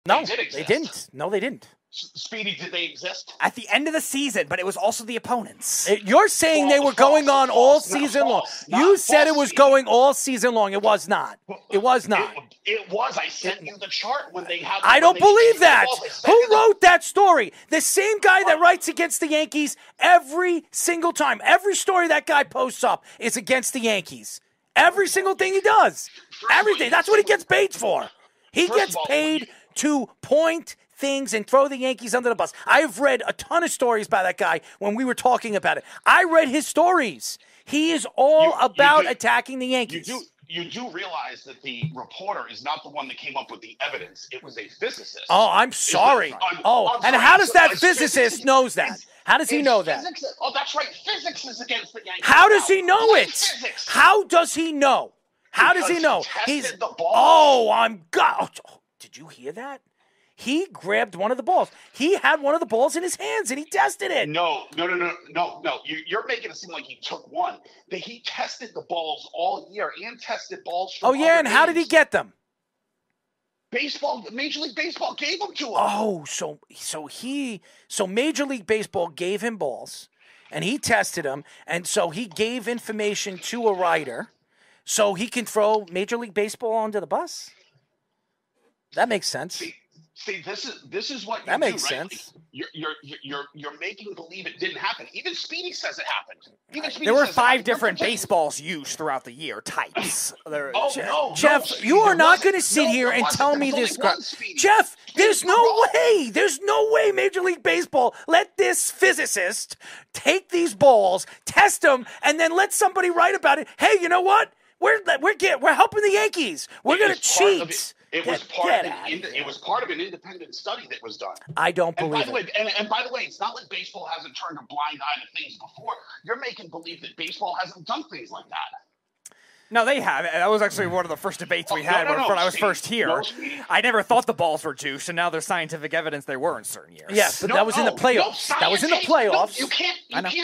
No, They did exist. they didn't. No, they didn't. Speedy, did they exist? At the end of the season, but it was also the opponents. You're saying they were going on all season long. You said it was going all season long. It was not. It was not. It was. I sent you the chart when they had. I don't believe that. Who wrote that story? The same guy that writes against the Yankees every single time. Every story that guy posts up is against the Yankees. Every single thing he does. Everything. That's what he gets paid for. He gets paid to point things and throw the Yankees under the bus. I've read a ton of stories by that guy when we were talking about it. I read his stories. He is all about attacking the Yankees. You do realize that the reporter is not the one that came up with the evidence. It was a physicist. Oh, I'm sorry. And how does that physicist knows that? How does he know that? Oh, that's right. Physics is against the Yankees. How does he know it? How does he know? How does he know? He's the ball. Did you hear that? He grabbed one of the balls. He had one of the balls in his hands, and he tested it. No. You're making it seem like he took one. He tested the balls all year and tested balls from other and how did he get them? Major League Baseball gave them to him. Oh, so Major League Baseball gave him balls, and he tested them, and so he gave information to a writer so he can throw Major League Baseball under the bus? That makes sense. See, this is what you that makes do, right? sense. You're making believe it didn't happen. Even Speedy says it happened. There were 5 different baseballs used throughout the year, types. Jeff, you are not going to sit here and tell me this. Jeff, there's no way. There's no way Major League Baseball let this physicist take these balls, test them, and then let somebody write about it. Hey, you know what? We're helping the Yankees. We're going to cheat. It was part of an independent study that was done. I don't believe it. And by the way, it's not like baseball hasn't turned a blind eye to things before. You're making believe that baseball hasn't done things like that. No, they have. That was actually one of the first debates we had when I was first here. I never thought the balls were juiced, and now there's scientific evidence they were in certain years. Yes, but that was in the playoffs. That was in the playoffs. You can't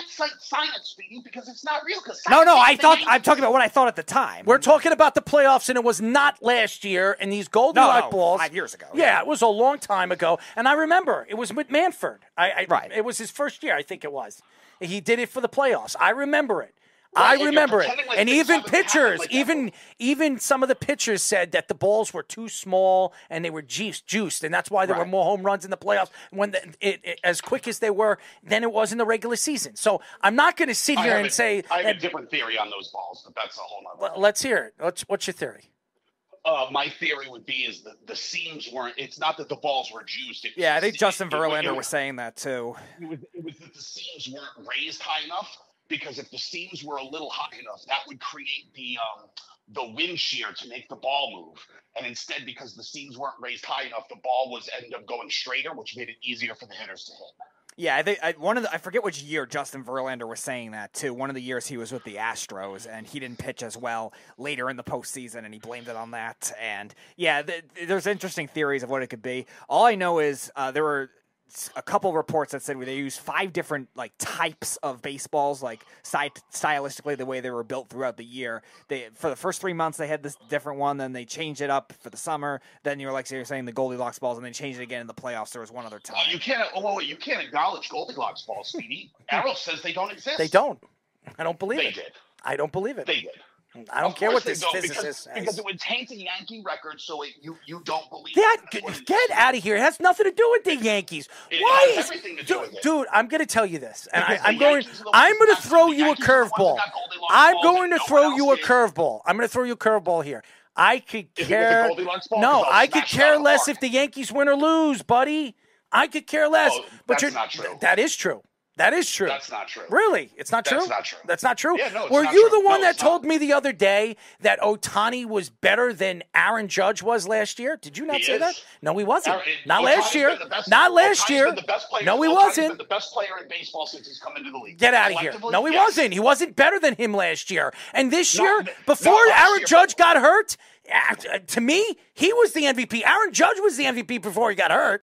cite science, Speedy, because it's not real. I'm talking about what I thought at the time. We're talking about the playoffs, and it was not last year, and these Goldilocks balls. 5 years ago. Yeah, it was a long time ago, and I remember it was with Manford. Right. It was his first year, I think it was. He did it for the playoffs. I remember it. Right, I remember it. Like and even pitchers, even some of the pitchers said that the balls were too small and they were juiced, and that's why there were more home runs in the playoffs when as quick as they were than it was in the regular season. So I'm not going to sit here and say I have a different theory on those balls, but that's a whole other. Let's hear it. What's your theory? My theory would be is that the seams weren't. It's not that the balls were juiced. I think Justin Verlander was saying that too. It was that the seams weren't raised high enough. Because if the seams were a little high enough, that would create the wind shear to make the ball move. And instead, because the seams weren't raised high enough, the ball was ended up going straighter, which made it easier for the hitters to hit. Yeah, I think I forget which year Justin Verlander was saying that too. One of the years he was with the Astros, and he didn't pitch as well later in the postseason, and he blamed it on that. And yeah, there's interesting theories of what it could be. All I know is there were a couple reports that said they used 5 different types of baseballs, stylistically the way they were built throughout the year. For the first 3 months they had this different one, then they changed it up for the summer. Then you're saying the Goldilocks balls, and they changed it again in the playoffs. There was one other time. You can't acknowledge Goldilocks balls, Speedy. Arrow says they don't exist. They don't. I don't believe it. They did. I don't believe it. They did. I don't care what this physicist says. Because it would taint the Yankee record, so you don't believe it. Get out of here. It has nothing to do with the Yankees. It has everything to do with it. Dude, I'm going to tell you this. And I'm going to throw you a curveball. I'm going to throw you a curveball. I'm going to throw you a curveball here. I could care. No, I could care less if the Yankees win or lose, buddy. I could care less. But that's not true. That is true. That is true. That's not true. Really? It's not true? That's not true. That's not true? Yeah, no, Were you the one that told me the other day that Ohtani was better than Aaron Judge was last year? Did you not say that? No, he wasn't. Not last year. Not last year. No, he wasn't. The best player in baseball since he's come into the league. Get out of here. No, he wasn't. He wasn't better than him last year. And this year, before Aaron Judge got hurt, to me, he was the MVP. Aaron Judge was the MVP before he got hurt.